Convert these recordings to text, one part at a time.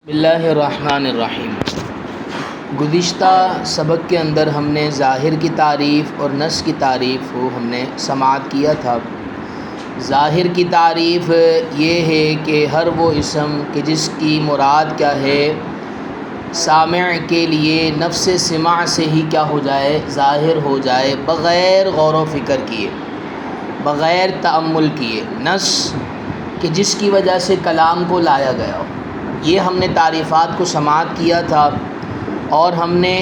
بسم اللہ الرحمن الرحیم۔ گزشتہ سبق کے اندر ہم نے ظاہر کی تعریف اور نص کی تعریف کو ہم نے سماعت کیا تھا۔ ظاہر کی تعریف یہ ہے کہ ہر وہ اسم کہ جس کی مراد کیا ہے، سامع کے لیے نفس سماع سے ہی کیا ہو جائے، ظاہر ہو جائے، بغیر غور و فکر کیے، بغیر تأمل کیے۔ نص کہ جس کی وجہ سے کلام کو لایا گیا ہو، یہ ہم نے تعریفات کو سماعت کیا تھا، اور ہم نے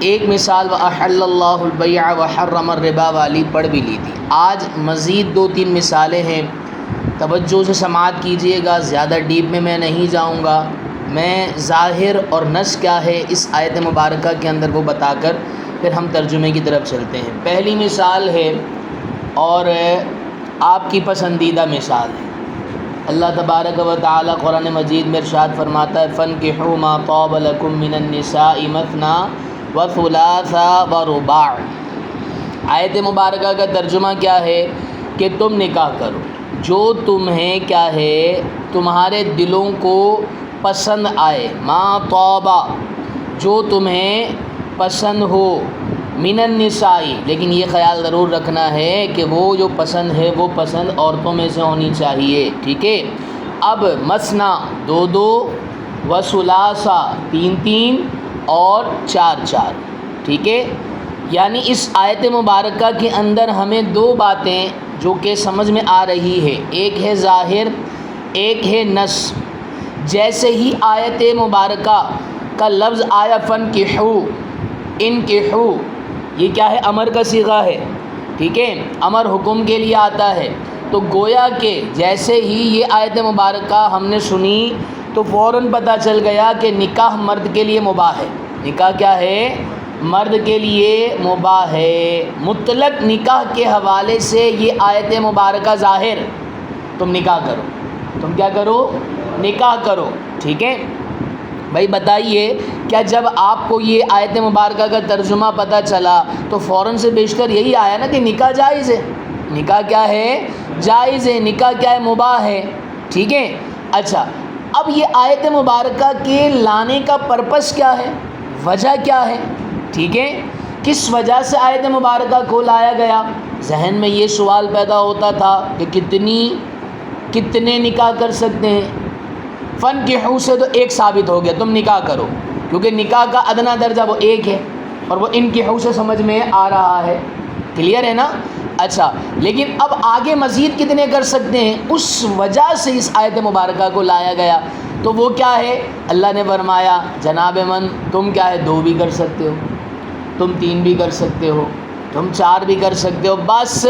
ایک مثال وَأَحَلَّ اللَّهُ الْبَيْعَ وَحَرَّمَ الرِّبَا والی پڑھ بھی لی تھی۔ آج مزید 2-3 مثالیں ہیں، توجہ سے سماعت کیجئے گا، زیادہ ڈیپ میں نہیں جاؤں گا۔ میں ظاہر اور نص کیا ہے اس آیت مبارکہ کے اندر وہ بتا کر پھر ہم ترجمے کی طرف چلتے ہیں۔ پہلی مثال ہے اور آپ کی پسندیدہ مثال ہے، اللہ تبارک و تعالی قرآن مجید میں ارشاد فرماتا ہے فَانْكِحُوا مَا طَابَ لَكُم مِّنَ النِّسَاءِ مَثْنَىٰ وَثُلَاثَ وَرُبَاعَ۔ آیت مبارکہ کا ترجمہ کیا ہے کہ تم نکاح کرو جو تمہیں کیا ہے، تمہارے دلوں کو پسند آئے، مَا طَابَ جو تمہیں پسند ہو، من النساء، لیکن یہ خیال ضرور رکھنا ہے کہ وہ جو پسند ہے وہ پسند عورتوں میں سے ہونی چاہیے، ٹھیک ہے۔ اب مثنا 2-2، وثلاثا 3-3 اور 4-4، ٹھیک ہے۔ یعنی اس آیت مبارکہ کے اندر ہمیں 2 باتیں جو کہ سمجھ میں آ رہی ہے، ایک ہے ظاہر، ایک ہے نص۔ جیسے ہی آیت مبارکہ کا لفظ آیا فَانْكِحُوا، انکحوا، یہ کیا ہے، امر کا صیغہ ہے، ٹھیک ہے، امر حکم کے لیے آتا ہے۔ تو گویا کہ جیسے ہی یہ آیت مبارکہ ہم نے سنی تو فوراً پتہ چل گیا کہ نکاح مرد کے لیے مباح ہے۔ نکاح کیا ہے، مرد کے لیے مباح ہے۔ مطلق نکاح کے حوالے سے یہ آیت مبارکہ ظاہر، تم نکاح کرو، تم کیا کرو، نکاح کرو، ٹھیک ہے۔ بھائی بتائیے، کیا جب آپ کو یہ آیت مبارکہ کا ترجمہ پتہ چلا تو فوراً سے بیشتر یہی آیا نا کہ نکاح جائز ہے، نکاح کیا ہے، جائز ہے، نکاح کیا ہے، مباح ہے، ٹھیک ہے۔ اچھا، اب یہ آیت مبارکہ کے لانے کا پرپس کیا ہے، وجہ کیا ہے، ٹھیک ہے، کس وجہ سے آیت مبارکہ کو لایا گیا؟ ذہن میں یہ سوال پیدا ہوتا تھا کہ کتنے نکاح کر سکتے ہیں؟ فَانْكِحُوا سے تو ایک ثابت ہو گیا، تم نکاح کرو، کیونکہ نکاح کا ادنا درجہ وہ ایک ہے، اور وہ انکحوا سے سمجھ میں آ رہا ہے، کلیئر ہے نا۔ اچھا، لیکن اب آگے مزید کتنے کر سکتے ہیں، اس وجہ سے اس آیت مبارکہ کو لایا گیا۔ تو وہ کیا ہے، اللہ نے فرمایا جناب من تم کیا ہے، 2 بھی کر سکتے ہو، تم 3 بھی کر سکتے ہو، تم 4 بھی کر سکتے ہو، بس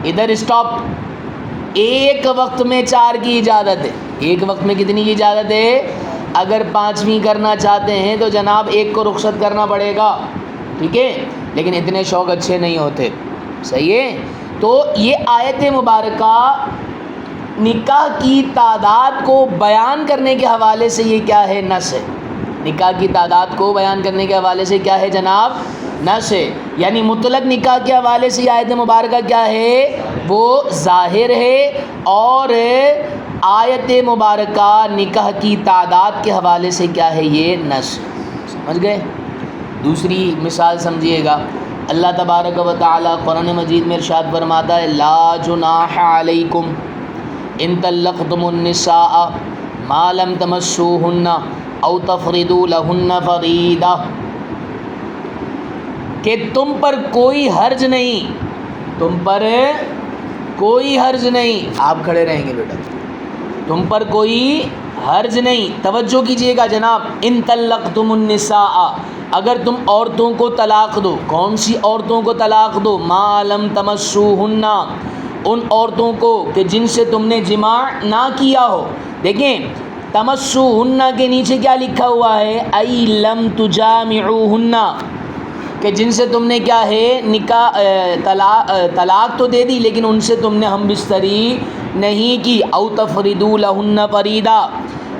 ادھر اسٹاپ۔ ایک وقت میں 4 کی اجازت ہے، ایک وقت میں کتنی کی اجازت ہے؟ اگر 5ویں کرنا چاہتے ہیں تو جناب ایک کو رخصت کرنا پڑے گا، ٹھیک ہے، لیکن اتنے شوق اچھے نہیں ہوتے، صحیح ہے۔ تو یہ آیت مبارکہ نکاح کی تعداد کو بیان کرنے کے حوالے سے یہ کیا ہے، نص ہے۔ نکاح کی تعداد کو بیان کرنے کے حوالے سے کیا ہے جناب، نص ہے۔ یعنی مطلق نکاح کے حوالے سے یہ آیت مبارکہ کیا ہے، وہ ظاہر ہے، اور آیت مبارکہ نکاح کی تعداد کے حوالے سے کیا ہے، یہ نص، سمجھ گئے۔ دوسری مثال سمجھیے گا، اللہ تبارک و تعالی قرآن مجید میں ارشاد فرماتا ہے لا جناح علیکم ان طلقتم النساء ما لم تمسوہن او تفرضوا لہن فریضہ، کہ تم پر کوئی حرج نہیں، تم پر کوئی حرج نہیں، آپ کھڑے رہیں گے بیٹا، تم پر کوئی حرج نہیں۔ توجہ کیجئے گا جناب، ان طلقتم النساء، اگر تم عورتوں کو طلاق دو، کون سی عورتوں کو طلاق دو؟ ما لم تمسوہن، ان عورتوں کو کہ جن سے تم نے جماع نہ کیا ہو۔ دیکھیں تمسوہن کے نیچے کیا لکھا ہوا ہے، ای لم تجامعوہن، کہ جن سے تم نے کیا ہے، نکاح طلاق تو دے دی لیکن ان سے تم نے ہم بستری نہیں کی۔ او تفرضوا لہن فریضہ،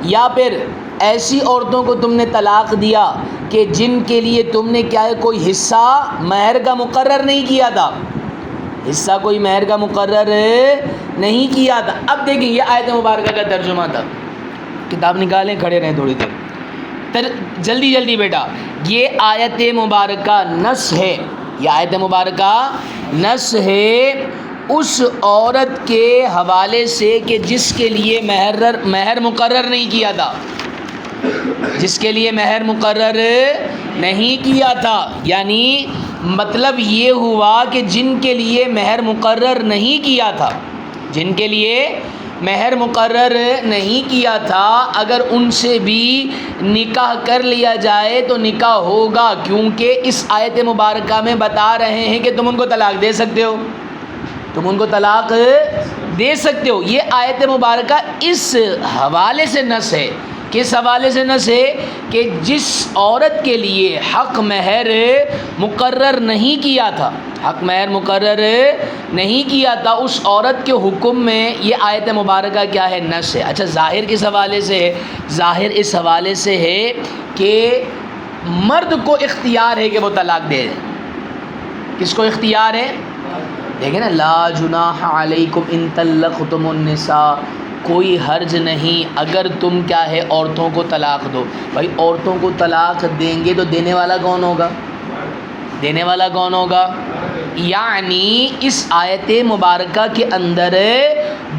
یا پھر ایسی عورتوں کو تم نے طلاق دیا کہ جن کے لیے تم نے کیا ہے، کوئی حصہ مہر کا مقرر نہیں کیا تھا، حصہ کوئی مہر کا مقرر نہیں کیا تھا۔ اب دیکھیں یہ آیت مبارکہ کا ترجمہ تھا، کتاب نکالیں، کھڑے رہیں تھوڑی دیر، جلدی جلدی بیٹا. یہ آیت مبارکہ نص ہے، یہ آیت مبارکہ نص ہے اس عورت کے حوالے سے کہ جس کے لیے مہر مقرر نہیں کیا تھا، جس کے لیے مہر مقرر نہیں کیا تھا. یعنی مطلب یہ ہوا کہ جن کے لیے مہر مقرر نہیں کیا تھا، جن کے لیے مہر مقرر نہیں کیا تھا، اگر ان سے بھی نکاح کر لیا جائے تو نکاح ہوگا، کیونکہ اس آیت مبارکہ میں بتا رہے ہیں کہ تم ان کو طلاق دے سکتے ہو، تم ان کو طلاق دے سکتے ہو. یہ آیت مبارکہ اس حوالے سے نص ہے. کس حوالے سے نص ہے؟ کہ جس عورت کے لیے حق مہر مقرر نہیں کیا تھا، حق مہر مقرر نہیں کیا تھا، اس عورت کے حکم میں یہ آیت مبارکہ کیا ہے؟ نص ہے. اچھا ظاہر کس حوالے سے ہے؟ ظاہر اس حوالے سے ہے کہ مرد کو اختیار ہے کہ وہ طلاق دے دیں. کس کو اختیار ہے؟ دیکھیں نا، لا جناح علیکم ان طلقتم النساء، کوئی حرج نہیں اگر تم کیا ہے عورتوں کو طلاق دو. بھائی عورتوں کو طلاق دیں گے تو دینے والا کون ہوگا؟ دینے والا کون ہوگا؟ یعنی اس آیت مبارکہ کے اندر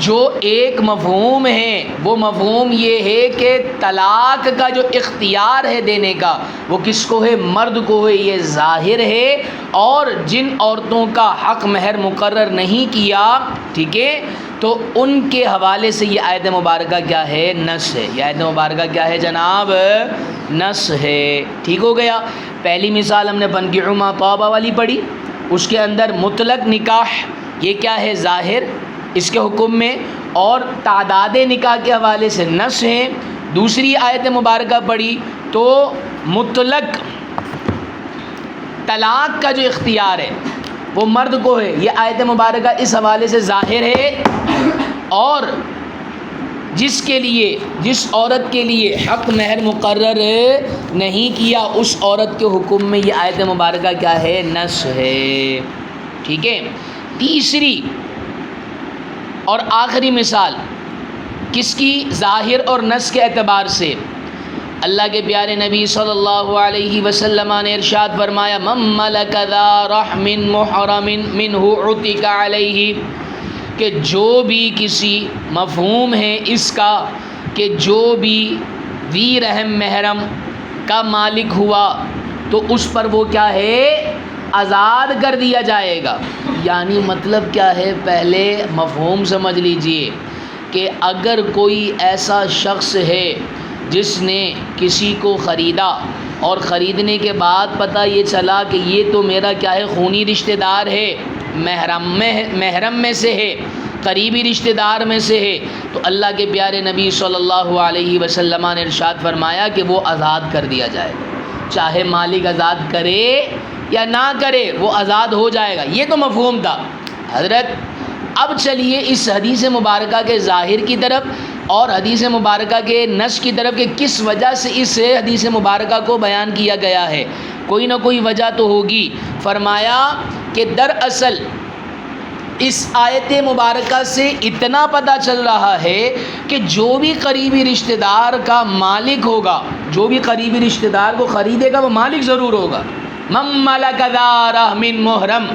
جو ایک مفہوم ہے وہ مفہوم یہ ہے کہ طلاق کا جو اختیار ہے دینے کا وہ کس کو ہے؟ مرد کو ہے. یہ ظاہر ہے. اور جن عورتوں کا حق مہر مقرر نہیں کیا، ٹھیک ہے، تو ان کے حوالے سے یہ آیت مبارکہ کیا ہے؟ نص ہے. یہ آیت مبارکہ کیا ہے جناب؟ نص ہے. ٹھیک ہو گیا. پہلی مثال ہم نے فانکحوا ما طاب والی پڑھی، اس کے اندر مطلق نکاح یہ کیا ہے؟ ظاہر اس کے حکم میں، اور تعداد نکاح کے حوالے سے نص ہے. دوسری آیت مبارکہ پڑھی تو مطلق طلاق کا جو اختیار ہے وہ مرد کو ہے. یہ آیت مبارکہ اس حوالے سے ظاہر ہے. اور جس کے لیے، جس عورت کے لیے حق مہر مقرر نہیں کیا، اس عورت کے حکم میں یہ آیت مبارکہ کیا ہے؟ نص ہے. ٹھیک ہے. تیسری اور آخری مثال کس کی؟ ظاہر اور نص کے اعتبار سے. اللہ کے پیارے نبی صلی اللہ علیہ وسلم نے ارشاد فرمایا من ملک ذا رحم محرم منہ عتق علیہ، کہ جو بھی کسی مفہوم ہے اس کا کہ جو بھی ذی رحم محرم کا مالک ہوا تو اس پر وہ کیا ہے؟ آزاد کر دیا جائے گا. یعنی مطلب کیا ہے؟ پہلے مفہوم سمجھ لیجئے کہ اگر کوئی ایسا شخص ہے جس نے کسی کو خریدا اور خریدنے کے بعد پتہ یہ چلا کہ یہ تو میرا کیا ہے؟ خونی رشتہ دار ہے، محرم میں سے ہے، قریبی رشتہ دار میں سے ہے، تو اللہ کے پیارے نبی صلی اللہ علیہ وسلم نے ارشاد فرمایا کہ وہ آزاد کر دیا جائے گا. چاہے مالک آزاد کرے یا نہ کرے وہ آزاد ہو جائے گا. یہ تو مفہوم تھا حضرت. اب چلیے اس حدیث مبارکہ کے ظاہر کی طرف اور حدیث مبارکہ کے نص کی طرف کہ کس وجہ سے اس حدیث مبارکہ کو بیان کیا گیا ہے. کوئی نہ کوئی وجہ تو ہوگی. فرمایا کہ دراصل اس آیت مبارکہ سے اتنا پتہ چل رہا ہے کہ جو بھی قریبی رشتہ دار کا مالک ہوگا، جو بھی قریبی رشتہ دار کو خریدے گا وہ مالک ضرور ہوگا. من ملک ذا رحم محرم،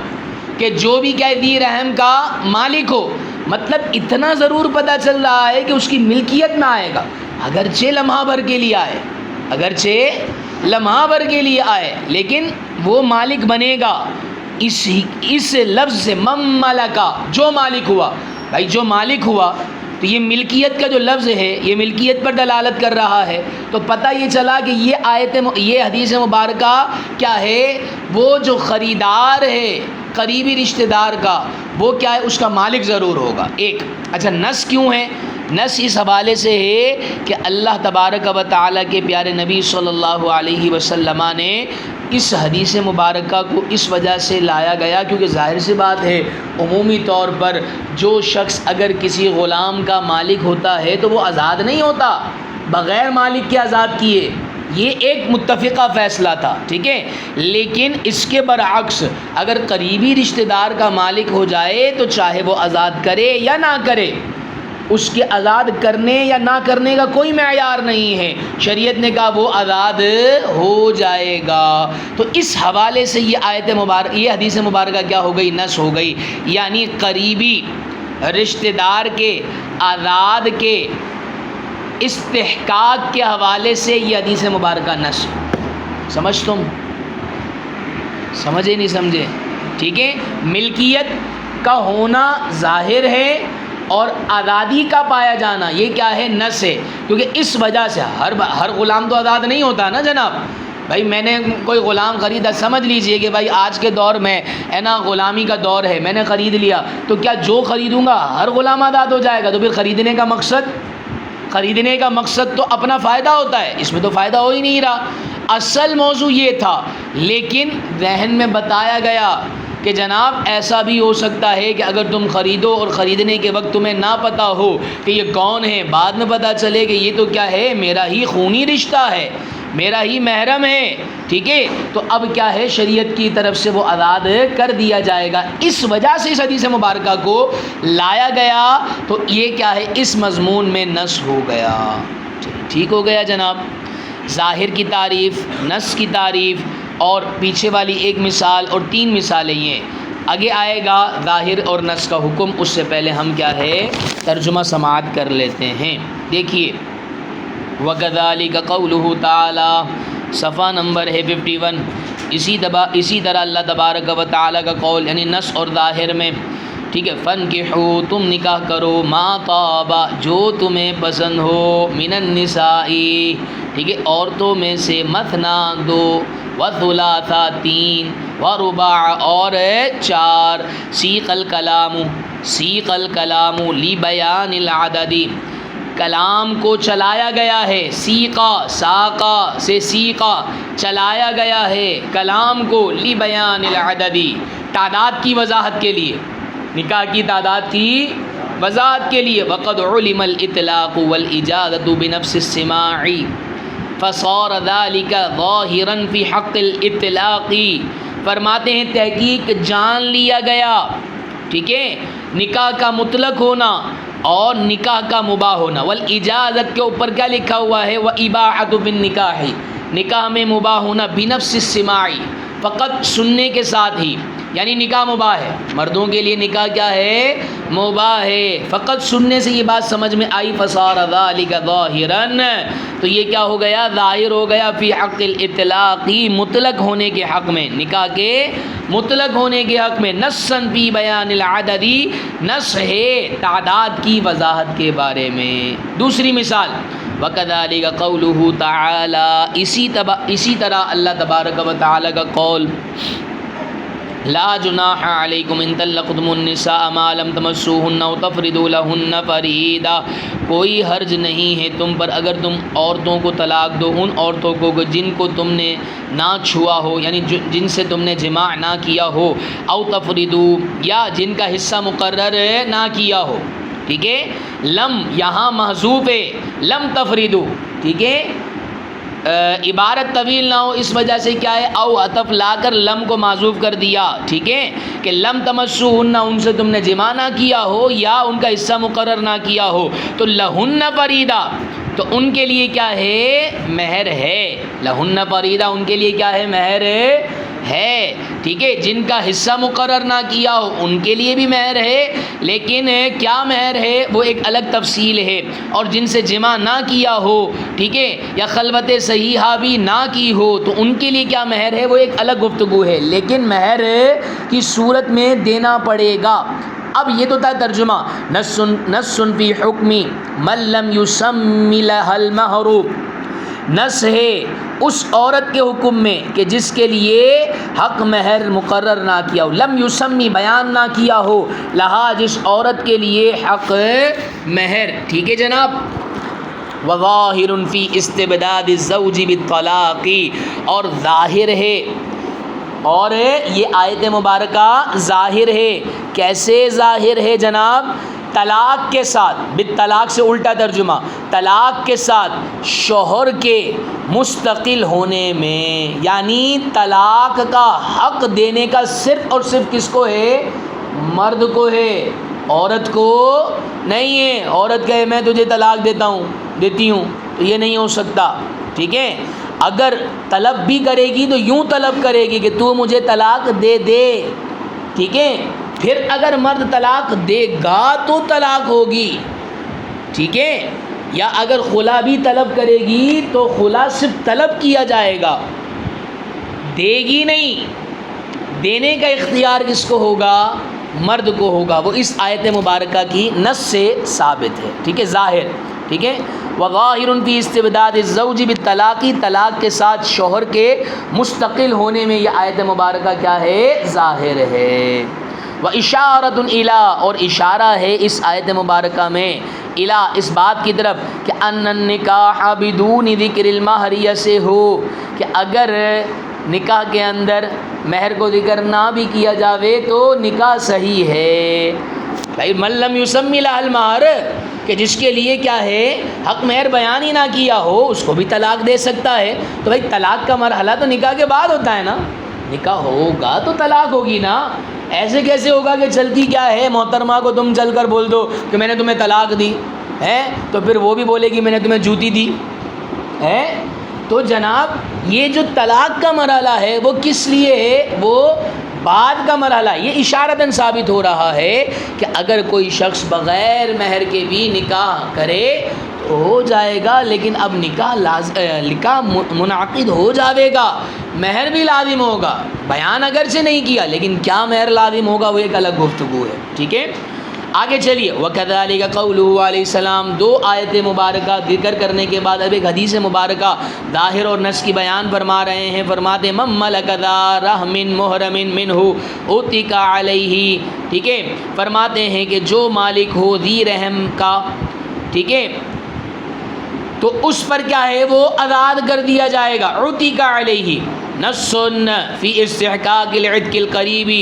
کہ جو بھی کیا ذی رحم کا مالک ہو. مطلب اتنا ضرور پتہ چل رہا ہے کہ اس کی ملکیت میں آئے گا، اگرچہ لمحہ بھر کے لیے آئے، اگرچہ لمحہ بھر کے لیے آئے، لیکن وہ مالک بنے گا. اس لفظ سے من ملکا، جو مالک ہوا. بھائی جو مالک ہوا تو یہ ملکیت کا جو لفظ ہے یہ ملکیت پر دلالت کر رہا ہے. تو پتہ یہ چلا کہ یہ حدیث مبارکہ کیا ہے؟ وہ جو خریدار ہے قریبی رشتہ دار کا وہ کیا ہے؟ اس کا مالک ضرور ہوگا. ایک. اچھا نص کیوں ہے؟ نص اس حوالے سے ہے کہ اللہ تبارک و تعالیٰ کے پیارے نبی صلی اللہ علیہ وسلم نے اس حدیث مبارکہ کو اس وجہ سے لایا گیا کیونکہ ظاہر سی بات ہے عمومی طور پر جو شخص اگر کسی غلام کا مالک ہوتا ہے تو وہ آزاد نہیں ہوتا بغیر مالک کے آزاد کیے. یہ ایک متفقہ فیصلہ تھا. ٹھیک ہے. لیکن اس کے برعکس اگر قریبی رشتہ دار کا مالک ہو جائے تو چاہے وہ آزاد کرے یا نہ کرے اس کے آزاد کرنے یا نہ کرنے کا کوئی معیار نہیں ہے، شریعت نے کہا وہ آزاد ہو جائے گا۔ تو اس حوالے سے یہ حدیث مبارکہ کیا ہو گئی؟ نص ہو گئی، یعنی قریبی رشتہ دار کے آزاد کے استحقاق کے حوالے سے یہ حدیث مبارکہ نص۔ سمجھ تم سمجھے نہیں سمجھے؟ ٹھیک ہے، ملکیت کا ہونا ظاہر ہے اور آزادی کا پایا جانا یہ کیا ہے؟ نص ہے، کیونکہ اس وجہ سے ہر غلام تو آزاد نہیں ہوتا نا جناب۔ بھائی میں نے کوئی غلام خریدا، سمجھ لیجئے کہ بھائی آج کے دور میں ہے نا غلامی کا دور ہے، میں نے خرید لیا تو کیا جو خریدوں گا ہر غلام آزاد ہو جائے گا؟ تو پھر خریدنے کا مقصد تو اپنا فائدہ ہوتا ہے، اس میں تو فائدہ ہو ہی نہیں رہا۔ اصل موضوع یہ تھا، لیکن ذہن میں بتایا گیا کہ جناب ایسا بھی ہو سکتا ہے کہ اگر تم خریدو اور خریدنے کے وقت تمہیں نہ پتہ ہو کہ یہ کون ہے، بعد میں پتہ چلے کہ یہ تو کیا ہے؟ میرا ہی خونی رشتہ ہے، میرا ہی محرم ہے، ٹھیک ہے؟ تو اب کیا ہے؟ شریعت کی طرف سے وہ آزاد کر دیا جائے گا۔ اس وجہ سے اس حدیث مبارکہ کو لایا گیا، تو یہ کیا ہے؟ اس مضمون میں نص ہو گیا۔ ٹھیک ہو گیا جناب؟ ظاہر کی تعریف، نص کی تعریف اور پیچھے والی ایک مثال اور 3 مثالیں یہ آگے آئے گا ظاہر اور نص کا حکم۔ اس سے پہلے ہم کیا ہے؟ ترجمہ سماعت کر لیتے ہیں۔ دیکھیے وَكَذَلِكَ قَوْلُهُ تَعَالَى، صفحہ نمبر ہے 51۔ اسی طرح اللہ تبارک و تعالیٰ کا قول یعنی نص اور ظاہر میں، ٹھیک ہے، فَانْكِحُوا، تم نکاح کرو، مَا طَابَ، جو تمہیں پسند ہو، مِنَ النِّسَاءِ، ٹھیک ہے، عورتوں میں سے، مثنا 2، وثلاث 3، ورباع اور 4، سیق الکلام لبیان العدد، کلام کو چلایا گیا ہے، ساقا سے سیقا، چلایا گیا ہے کلام کو، لبیان العدد، تعداد کی وضاحت کے لیے، نکاح کی تعداد کی وضاحت کے لیے۔ وقد علم الاطلاق والاجازۃ بنفس السماع فصار ذلك ظاہرا فی حق الاطلاق، فرماتے ہیں تحقیق جان لیا گیا، ٹھیک ہے، نکاح کا مطلق ہونا اور نکاح کا مباح ہونا۔ والاجازت کے اوپر کیا لکھا ہوا ہے؟ واباحۃ بالنکاح، نکاح میں مباح ہونا، بنفس السماع، فقط سننے کے ساتھ ہی، یعنی نکاح مباح ہے، مردوں کے لیے نکاح کیا ہے؟ مباح ہے، فقط سننے سے یہ بات سمجھ میں آئی، فصار ذلک ظاہرا، تو یہ کیا ہو گیا؟ ظاہر ہو گیا، فی حق الاطلاق، مطلق ہونے کے حق میں، نکاح کے مطلق ہونے کے حق میں، نصا فی بیان العدد، نص ہے تعداد کی وضاحت کے بارے میں۔ دوسری مثال وَكَذَلِكَ قَوْلُهُ تَعَالَى، اسی طرح اللہ تبارک و تعالیٰ کا قول، لا جناح علیکم ان طلقتم النساء ما لم تمسوهن او تفرضوا لهن فریضہ، کوئی حرج نہیں ہے تم پر اگر تم عورتوں کو طلاق دو، ان عورتوں کو جن کو تم نے نہ چھوا ہو، یعنی جن سے تم نے جماع نہ کیا ہو، او تفرضوا، یا جن کا حصہ مقرر نہ کیا ہو، ٹھیک ہے، لم یہاں محذوف ہے، لم تفریدو، ٹھیک ہے، عبارت طویل نہ ہو اس وجہ سے کیا ہے؟ او عطف لا کر لم کو معذوف کر دیا، ٹھیک ہے، کہ لم تمسوہن، ان سے تم نے جماع نہ کیا ہو یا ان کا حصہ مقرر نہ کیا ہو، تو لہن فریدہ، تو ان کے لیے کیا ہے؟ مہر ہے، لہن فریدہ، ان کے لیے کیا ہے؟ مہر ہے، ٹھیک ہے، جن کا حصہ مقرر نہ کیا ہو ان کے لیے بھی مہر ہے، لیکن کیا مہر ہے وہ ایک الگ تفصیل ہے، اور جن سے جماع نہ کیا ہو، ٹھیک ہے، یا خلوت صحیحہ بھی نہ کی ہو، تو ان کے لیے کیا مہر ہے وہ ایک الگ گفتگو ہے، لیکن مہر کی صورت میں دینا پڑے گا۔ اب یہ تو تھا ترجمہ، نص فی حکم من لم یسمی لها المہر، نص ہے اس عورت کے حکم میں کہ جس کے لیے حق مہر مقرر نہ کیا ہو، لم یسمی بیان نہ کیا ہو، لہا جس عورت کے لیے حق مہر، ٹھیک ہے جناب۔ وظاہر فی استبداد الزوج بالطلاق، اور ظاہر ہے، اور یہ آیت مبارکہ ظاہر ہے، کیسے ظاہر ہے جناب؟ طلاق کے ساتھ، بالطلاق سے الٹا ترجمہ، طلاق کے ساتھ شوہر کے مستقل ہونے میں، یعنی طلاق کا حق دینے کا صرف اور صرف کس کو ہے؟ مرد کو ہے، عورت کو نہیں ہے، عورت کہے میں تجھے طلاق دیتی ہوں تو یہ نہیں ہو سکتا، ٹھیک ہے؟ اگر طلب بھی کرے گی تو یوں طلب کرے گی کہ تو مجھے طلاق دے دے، ٹھیک ہے؟ پھر اگر مرد طلاق دے گا تو طلاق ہوگی، ٹھیک ہے؟ یا اگر خلا بھی طلب کرے گی تو خلا صرف طلب کیا جائے گا، دے گی نہیں۔ دینے کا اختیار کس کو ہوگا؟ مرد کو ہوگا، وہ اس آیت مبارکہ کی نص سے ثابت ہے، ٹھیک ہے؟ ظاہر، ٹھیک ہے؟ وَظَاهِرٌ فِي اسْتِبْدَادِ الزَّوْجِ بِالطَّلَاقِ، طلاق کے ساتھ شوہر کے مستقل ہونے میں یہ آیت مبارکہ کیا ہے؟ ظاہر ہے۔ وَإِشَارَةٌ إِلَىٰ، اور اشارہ ہے اس آیت مبارکہ میں الا، اس بات کی طرف کہ ان النکاح بدون ذکر المہر یصح، کہ اگر نکاح کے اندر مہر کو ذکر نہ بھی کیا جاوے تو نکاح صحیح ہے۔ بھائی من لم یسمی لہ المہر، کہ جس کے لیے کیا ہے حق مہر بیان ہی نہ کیا ہو اس کو بھی طلاق دے سکتا ہے۔ تو بھائی طلاق کا مرحلہ تو نکاح کے بعد ہوتا ہے نا، نکاح ہوگا تو طلاق ہوگی نا۔ ایسے کیسے ہوگا کہ چلتی کیا ہے محترمہ کو تم چل کر بول دو کہ میں نے تمہیں طلاق دی ہے، تو پھر وہ بھی بولے گی میں نے تمہیں جوتی دی ہے۔ تو جناب یہ جو طلاق کا مرحلہ ہے وہ کس لیے ہے؟ وہ بعد کا مرحلہ، یہ اشارتاً ثابت ہو رہا ہے کہ اگر کوئی شخص بغیر مہر کے بھی نکاح کرے تو ہو جائے گا، لیکن اب نکاح منعقد ہو جاوے گا، مہر بھی لازم ہوگا، بیان اگرچہ نہیں کیا لیکن کیا مہر لازم ہوگا وہ ایک الگ گفتگو ہے، ٹھیک ہے؟ آگے چلیے، وَكَذَلِكَ قَوْلُهُ علیہ السلام، دو آیت مبارکہ ذکر کرنے کے بعد اب ایک حدیث مبارکہ ظاہر اور نص کی بیان فرما رہے ہیں۔ فرماتے ہیں مَن مَلَكَ ذَا رَحْمٍ مُحْرَمٍ مِّنْهُ أُوتِكَ عَلَيْهِ، ٹھیک ہے؟ فرماتے ہیں کہ جو مالک ہو ذی رحم کا، ٹھیک ہے، تو اس پر کیا ہے وہ آزاد کر دیا جائے گا۔ أُوتِكَ عَلَيْهِ نَصٌّ فِي اسْتِحْقَاقِ الْعِتْقِ الْقَرِيبِ،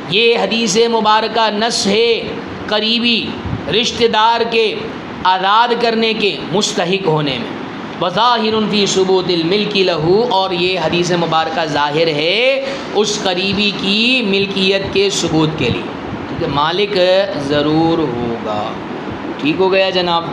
یہ حدیث مبارکہ نص ہے قریبی رشتہ دار کے آزاد کرنے کے مستحق ہونے میں۔ وَظَاهِرٌ فِي ثُبُوتِ الْمِلْكِ لَهُ، اور یہ حدیث مبارکہ ظاہر ہے اس قریبی کی ملکیت کے ثبوت کے لیے، کیونکہ مالک ضرور ہوگا۔ ٹھیک ہو گیا جناب؟